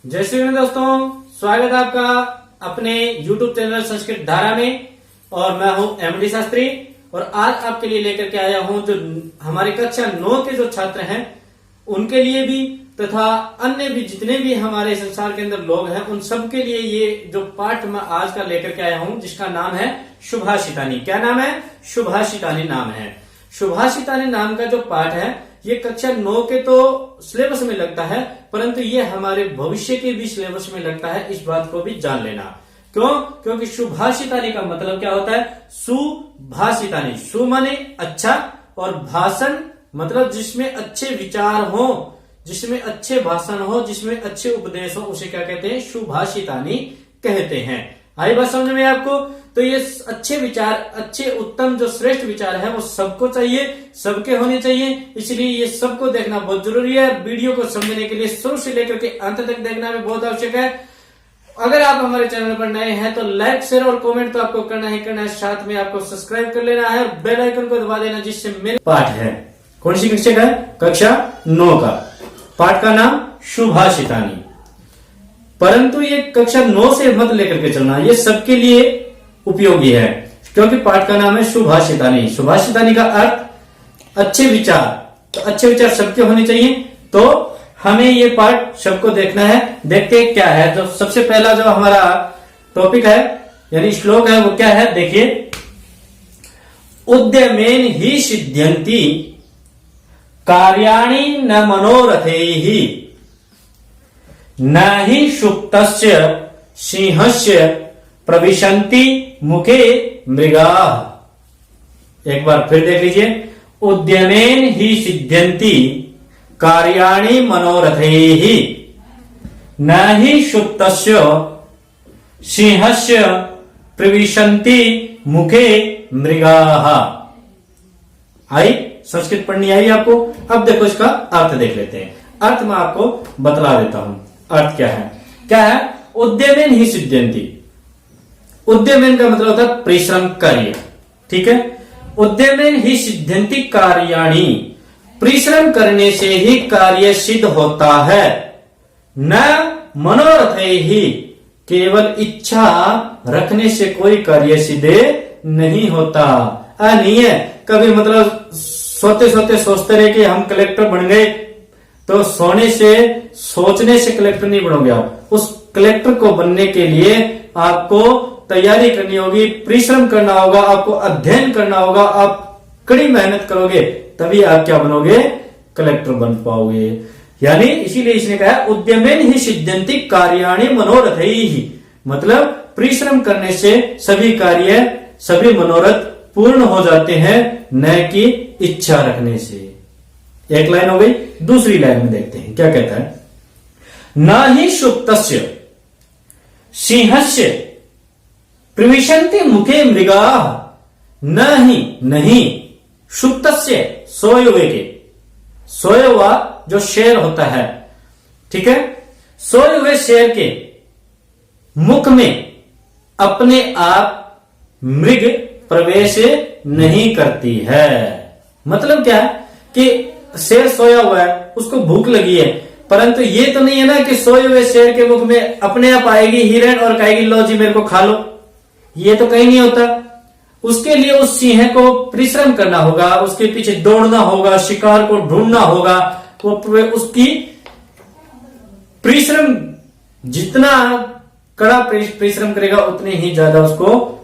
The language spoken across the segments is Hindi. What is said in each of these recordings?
जय श्री राम दोस्तों, स्वागत है आपका अपने YouTube चैनल संस्कृत धारा में। और मैं हूं एमडी शास्त्री और आज आपके लिए लेकर के आया हूं जो हमारी कक्षा 9 के जो छात्र हैं उनके लिए भी तथा अन्य भी जितने भी हमारे संसार के अंदर लोग हैं उन सबके लिए ये जो पाठ मैं आज का लेकर के आया हूं जिसका नाम है सुभाषितानी। क्या नाम है? सुभाषितानी नाम है। सुभाषितानी नाम का जो पाठ है ये कक्षा 9 के तो सिलेबस में लगता है, परंतु ये हमारे भविष्य के भी सिलेबस में लगता है। इस बात को भी जान लेना। क्यों? क्योंकि सुभाषितानी का मतलब क्या होता है? सुभाषितानी, सु माने अच्छा और भाषण मतलब जिसमें अच्छे विचार हो, जिसमें अच्छे भाषण हो, जिसमें अच्छे उपदेश हो, उसे क्या कहते हैं? सुभाषितानी कहते हैं। आई बात समझ में आपको? तो ये अच्छे विचार, अच्छे उत्तम जो श्रेष्ठ विचार है वो सबको चाहिए, सबके होने चाहिए। इसलिए ये सबको देखना बहुत जरूरी है। वीडियो को समझने के लिए शुरू से लेकर के अंत तक देखना भी बहुत आवश्यक है। अगर आप हमारे चैनल पर नए हैं तो लाइक, शेयर और कमेंट तो आपको करना ही करना है। साथ में आपको सब्सक्राइब कर लेना है और बेल आइकन को दबा देना, जिससे मेरे पाठ है। कौन सी कक्षा का है? कक्षा 9 का। पाठ का नाम सुभाषितानी। परंतु ये कक्षा 9 से मत लेकर के चलना, ये सबके लिए उपयोगी है क्योंकि पाठ का नाम है सुभाषितानी। सुभाषितानी का अर्थ अच्छे विचार, तो अच्छे विचार सबके होने चाहिए। तो हमें ये पाठ सबको देखना है। देखते हैं क्या है। जो सबसे पहला जो हमारा टॉपिक है यानी श्लोक है वो क्या है? देखिए, उद्यमेन ही सिद्ध्यन्ति कार्याणि न मनोरथैहि न ही सुप्तस्य सिंहस्य प्रविशन्ति मुखे मृगाः। एक बार फिर देख लीजिए। उद्यमेन ही सिद्ध्यन्ति कार्याणि मनोरथैहि न ही सुप्तस्य सिंहस्य प्रविशन्ति मुखे मृगाः। आई संस्कृत पढ़नी आई आपको? अब देखो इसका अर्थ देख लेते हैं। अर्थ मैं आपको बतला देता हूं। अर्थ क्या है? क्या है? उद्यमेन ही सिद्ध्यन्ति। उद्यमेन का मतलब होता है परिश्रम, कार्य। ठीक है। उद्यमेन ही सिद्ध्यन्ति कार्याणि, परिश्रम करने से ही कार्य सिद्ध होता है। न मनोरथ ही, केवल इच्छा रखने से कोई कार्य सिद्ध नहीं होता। नहीं है कभी मतलब सोते सोते सोचते रहे कि हम कलेक्टर बन गए, तो सोने से सोचने से कलेक्टर नहीं बनोगे आप। उस कलेक्टर को बनने के लिए आपको तैयारी करनी होगी, परिश्रम करना होगा, आपको अध्ययन करना होगा। आप कड़ी मेहनत करोगे तभी आप क्या बनोगे? कलेक्टर बन पाओगे। यानी इसीलिए इसने कहा उद्यमेन ही सिद्ध्यन्ति कार्याणि मनोरथैहि, मतलब परिश्रम करने से सभी कार्य, सभी मनोरथ पूर्ण हो जाते हैं, न कि इच्छा रखने से। एक लाइन हो गई। दूसरी लाइन में देखते हैं क्या कहता है। न ही सुप्तस्य सिंहस्य प्रविशन्ति मुखे मृगाः। न ही, नहीं, सुप्तस्य सोए हुए के, सोया हुआ जो शेर होता है, ठीक है, सोए हुए शेर के मुख में अपने आप मृग प्रवेश नहीं करती है। मतलब क्या है कि शेर सोया हुआ है, उसको भूख लगी है, परंतु ये तो नहीं है ना कि सोए हुए शेर के मुख में अपने आप आएगी हिरण और कहेगी लो जी मेरे को खा लो। ये तो कहीं नहीं होता। उसके लिए उस सिंह को परिश्रम करना होगा, उसके पीछे दौड़ना होगा, शिकार को ढूंढना होगा। वो उसकी परिश्रम, जितना कड़ा परिश्रम करेगा उतने ही ज्यादा उसको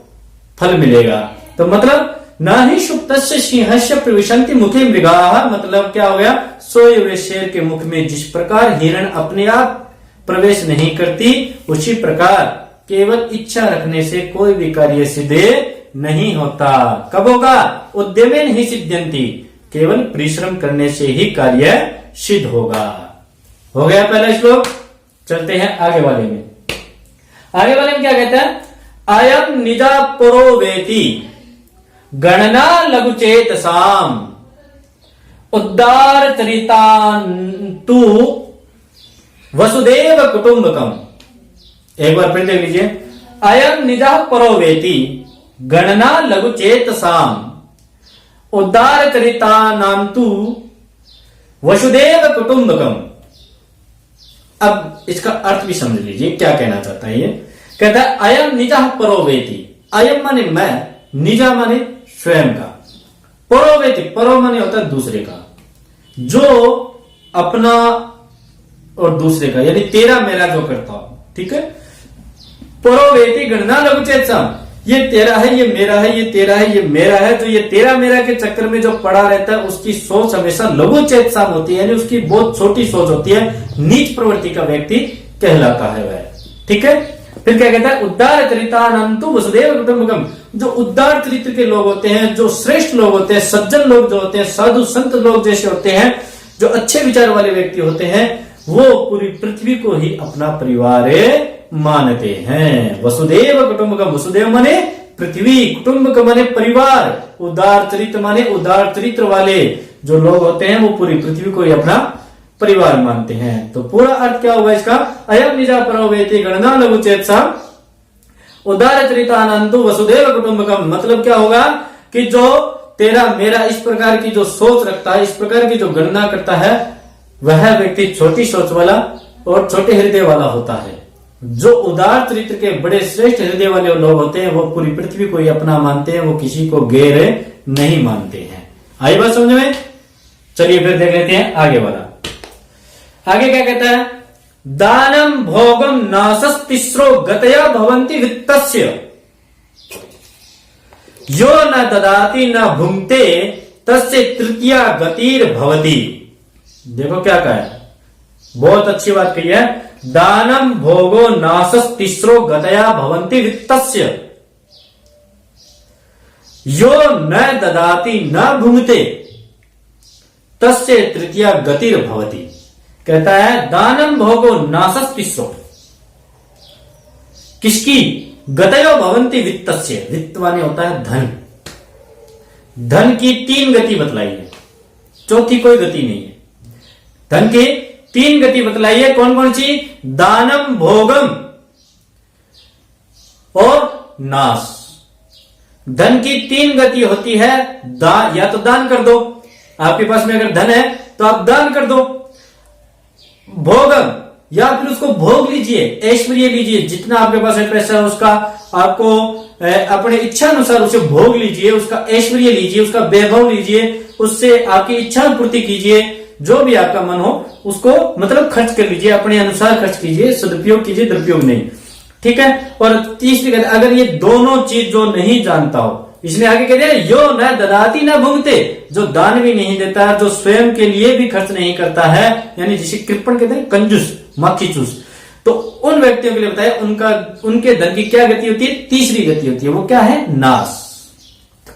फल मिलेगा। तो मतलब न ही सुप्तस्य सिंहस्य प्रविशन्ति मुखे मृगाः, मतलब क्या हो गया? सोए हुए शेर के मुख में जिस प्रकार हिरण अपने आप प्रवेश नहीं करती, उसी प्रकार केवल इच्छा रखने से कोई भी कार्य सिद्ध नहीं होता। कब होगा? उद्यमेन ही सिद्ध्यन्ति, केवल परिश्रम करने से ही कार्य सिद्ध होगा। हो गया पहला श्लोक। चलते हैं आगे वाले में। आगे वाले में क्या कहता है? अयम निजा परो वेति गणना लघुचेतसाम उद्दार चरितान्तु वसुदेव कुटुंबकम। एक बार फिर देख लीजिए। अयम निजा परो वेति गणना लघुचेतसाम उद्दार चरितानान्तु वसुदेव कुटुंबकम। अब इसका अर्थ भी समझ लीजिए क्या कहना चाहता है। ये कहता है अयम निजा परोवेति। अयम माने मैं, निजा माने स्वयं का, परोवेति परो माने होता है दूसरे का, जो अपना और दूसरे का यानी तेरा मेरा जो करता हो, ठीक है। परोवेति गणना लघु चेतसम, ये तेरा है, ये मेरा है, ये तेरा है, ये मेरा है। जो ये तेरा मेरा के चक्कर में जो पड़ा रहता है उसकी सोच हमेशा लघु चेतसाम होती है, यानी उसकी बहुत छोटी सोच होती है, नीच प्रवृत्ति का व्यक्ति कहलाता है वह, ठीक है। फिर क्या कहता है उद्धार चरितानंतु वसुदेव कुटुंबकम। जो उद्धार चरित्र के लोग होते हैं, जो श्रेष्ठ लोग होते हैं, सज्जन लोग जो होते हैं, साधु संत लोग जैसे होते हैं, जो अच्छे विचार वाले व्यक्ति होते हैं, वो पूरी पृथ्वी को ही अपना परिवार मानते हैं। वसुदेव कुटुंबकम, वसुदेव माने पृथ्वी, कुटुंबक माने परिवार, उदार चरित्र माने उदार चरित्र वाले जो लोग होते हैं वो पूरी पृथ्वी को ही अपना परिवार मानते हैं। तो पूरा अर्थ क्या होगा इसका, अयम निजा परोवेति गणना लघु चेतसा उदार चरितानंतु वसुदेव कुटुंबकम। मतलब क्या होगा कि जो तेरा मेरा इस प्रकार की जो सोच रखता है, इस प्रकार की जो गणना करता है, वह व्यक्ति छोटी सोच वाला और छोटे हृदय वाला होता है। जो उदार चरित्र के बड़े श्रेष्ठ हृदय वाले लोग होते हैं वो पूरी पृथ्वी को ही अपना मानते हैं, वो किसी को गैर नहीं मानते हैं। आई बात समझ में? चलिए फिर देख लेते हैं आगे वाला। आगे क्या कहता है, दानम भोगम नासस तिस्रो गतया भवन्ति वित्तस्य यो न ददाति न भुंक्ते तस्य तृतीया गतिर भवति। देखो क्या कहा है, बहुत अच्छी बात कही है। दानम भोगो नासस तिस्रो गतया भवन्ति वित्तस्य यो न ददाति न भुंक्ते तस्य तृतीया गतिर भवति। कहता है दानम भोगो नासस तिस्रो, किसकी, गतयो भवन्ति वित्तस्य, वित्त माने होता है धन। धन की 3 गति बतलाई है, चौथी कोई गति नहीं है। धन की 3 गति बतलाई है, कौन कौन सी, दानम भोगम और नाश। धन की 3 गति होती है, या तो दान कर दो, आपके पास में अगर धन है तो आप दान कर दो, भोगम या फिर उसको भोग लीजिए, ऐश्वर्य लीजिए, जितना आपके पास है पैसा उसका आपको अपने इच्छा अनुसार उसे भोग लीजिए, उसका ऐश्वर्य लीजिए, उसका वैभव लीजिए, उससे आपकी इच्छा पूर्ति कीजिए, जो भी आपका मन हो उसको मतलब खर्च कर लीजिए, अपने अनुसार खर्च कीजिए, सदुपयोग कीजिए, दुरुपयोग नहीं, ठीक है। और तीसरी कहते अगर ये दोनों चीज जो नहीं जानता हो, इसने आगे कह दिया यो न ददाती न भुंक्ते, जो दान भी नहीं देता, जो स्वयं के लिए भी खर्च नहीं करता है, यानी जिसे कृपण कहते हैं, कंजूस, मक्खी चूस, तो उन व्यक्तियों के लिए बताया उनके धन की क्या गति होती है, तीसरी गति होती है, वो क्या है, नाश।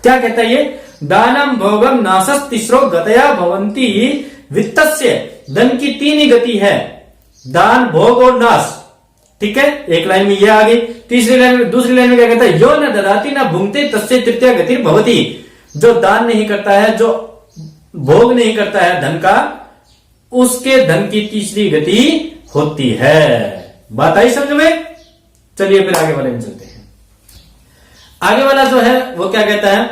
क्या कहता है ये, दानम भोगम नासस तिस्रो गतया भवन्ति वित्तस्य। धन की 3 ही गति है, दान, भोग और नाश, ठीक है। एक लाइन में ये आ गई। तीसरी लाइन में, दूसरी लाइन में क्या कहता है, यो न ददाति न भुंक्ते तस्य तृतीया गतिर भवति। जो दान नहीं करता है, जो भोग नहीं करता है धन का, उसके धन की तीसरी गति होती है। बात आई समझ में? चलिए फिर आगे वाले में चलते हैं। आगे वाला जो है वो क्या कहता है,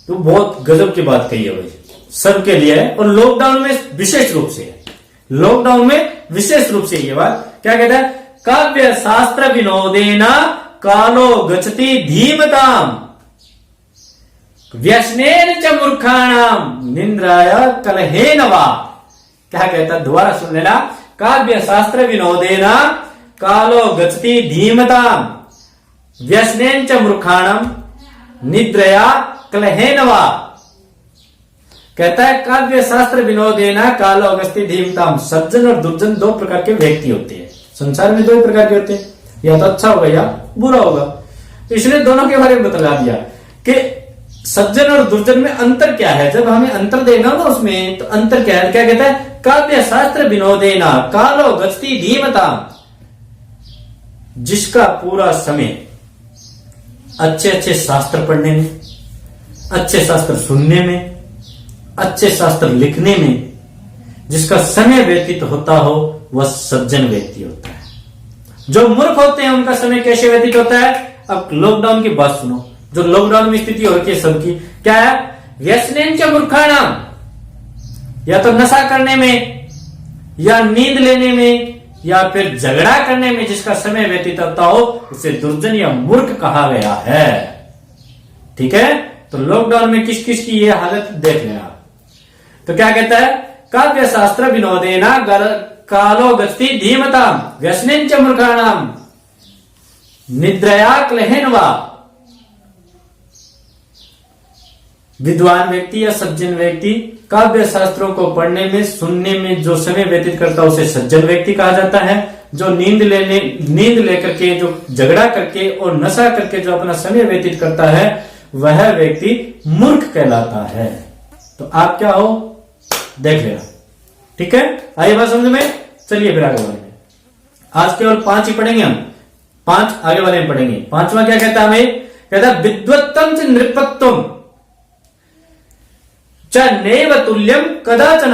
तो बहुत गजब की बात कही है भाई, सबके लिए है और लॉकडाउन में विशेष रूप से है। लॉकडाउन में विशेष रूप से ये बात क्या कहता है, काव्य शास्त्र विनोदेना कालो गच्छति धीमताम व्यसनेन च मूर्खाणाम निंद्राय कलहेन वा। क्या कहता है, दोबारा सुन लेना, काव्य शास्त्र विनोदेना कालो गच्छति धीमताम व्यसनेन च मूर्खाणाम निद्रया कलहेन वा। कहता है काव्य शास्त्र विनोदेना कालो गच्छति धीमताम। सज्जन और दुर्जन 2 प्रकार के व्यक्ति होते हैं संसार में, 2 ही प्रकार के होते हैं, या तो अच्छा होगा या बुरा होगा। तो इसने दोनों के बारे में बतला दिया कि सज्जन और दुर्जन में अंतर क्या है। जब हमें अंतर देखना होगा उसमें, तो अंतर क्या है, क्या कहता है, काव्य शास्त्र विनोदेना कालो गच्छति धीमता। जिसका पूरा समय अच्छे अच्छे शास्त्र पढ़ने में, अच्छे शास्त्र सुनने में, अच्छे शास्त्र लिखने में जिसका समय व्यतीत होता हो, वह सज्जन व्यक्ति होता है। जो मूर्ख होते हैं उनका समय कैसे व्यतीत होता है। अब लॉकडाउन की बात सुनो, जो लॉकडाउन में स्थिति होती है सबकी, क्या है, व्यसनेन च मूर्खाणाम, या तो नशा करने में, या नींद लेने में, या फिर झगड़ा करने में जिसका समय व्यतीत होता हो उसे दुर्जन या मूर्ख कहा गया है। ठीक है, तो लॉकडाउन में किस किस की ये हालत देख लेना। तो क्या कहता है, काव्य शास्त्र विनोदेना कालो गति धीमताम व्यसनेन च मूर्खाणाम निद्रया क्लेहन वा। विद्वान व्यक्ति या सज्जन व्यक्ति काव्य शास्त्रों को पढ़ने में सुनने में जो समय व्यतीत करता है उसे सज्जन व्यक्ति कहा जाता है। जो नींद लेकर के, जो झगड़ा करके और नशा करके जो अपना समय व्यतीत करता है वह व्यक्ति मूर्ख कहलाता है। तो आप क्या हो देख लेना। ठीक है, आइए बात समझ में। चलिए फिर आगे बढ़ेंगे। आज केवल 5 ही पढ़ेंगे हम, 5 आगे वाले में पढ़ेंगे। 5वां क्या कहता है हमें, कहता है विद्वत्तम च नृपत्वम च नैव तुल्यम कदाचन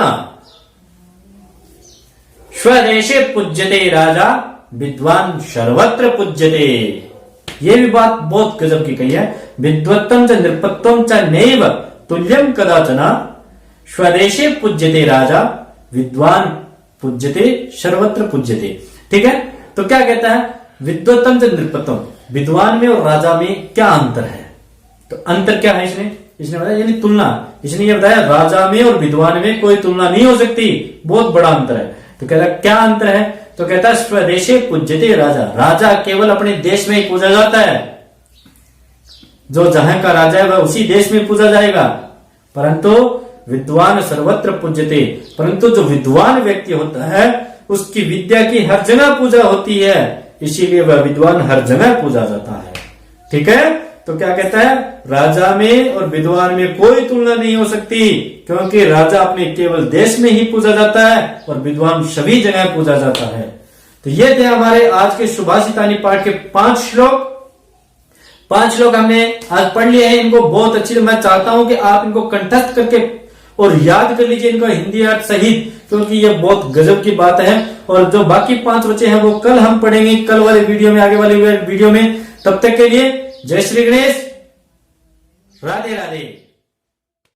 स्वदेशे पूज्यते राजा विद्वान सर्वत्र पूज्यते। ये भी बात बहुत गजब की कही है। विद्वत्तम च नृपत्वम च नैव तुल्यम कदाचन स्वदेशे पूज्यते राजा विद्वान पूज्यते सर्वत्र पूज्यते। ठीक है, तो क्या कहता है, विद्वत्तम च नृपत्वम, विद्वान में और राजा में क्या अंतर है। तो अंतर क्या है इसने बताया, यानी तुलना। इसने ये बताया राजा में और विद्वान में कोई तुलना नहीं हो सकती, बहुत बड़ा अंतर है। तो कहता है क्या अंतर है, तो कहता है स्वदेशे पूज्यते राजा, राजा केवल अपने देश में ही पूजा जाता है। जो जहां का राजा है वह उसी देश में पूजा जाएगा। परंतु विद्वान सर्वत्र पूज्यते, परंतु जो विद्वान व्यक्ति होता है उसकी विद्या की हर जगह पूजा होती है, इसीलिए वह विद्वान हर जगह पूजा जाता है। ठीक है, तो क्या कहता है, राजा में और विद्वान में कोई तुलना नहीं हो सकती, क्योंकि राजा अपने केवल देश में ही पूजा जाता है और विद्वान सभी जगह पूजा जाता है। तो ये थे हमारे आज के सुभाषितानी पाठ के 5 श्लोक। 5 श्लोक हमने आज पढ़ लिए हैं। इनको बहुत अच्छी, मैं चाहता हूं कि आप इनको कंठस्थ करके और याद कर लीजिए इनका हिंदी अर्थ सहित, क्योंकि ये बहुत गजब की बात है। और जो बाकी 5 बचे हैं वो कल हम पढ़ेंगे, कल वाले वीडियो में, आगे वाले वीडियो में। तब तक के लिए जय श्री गणेश, राधे राधे।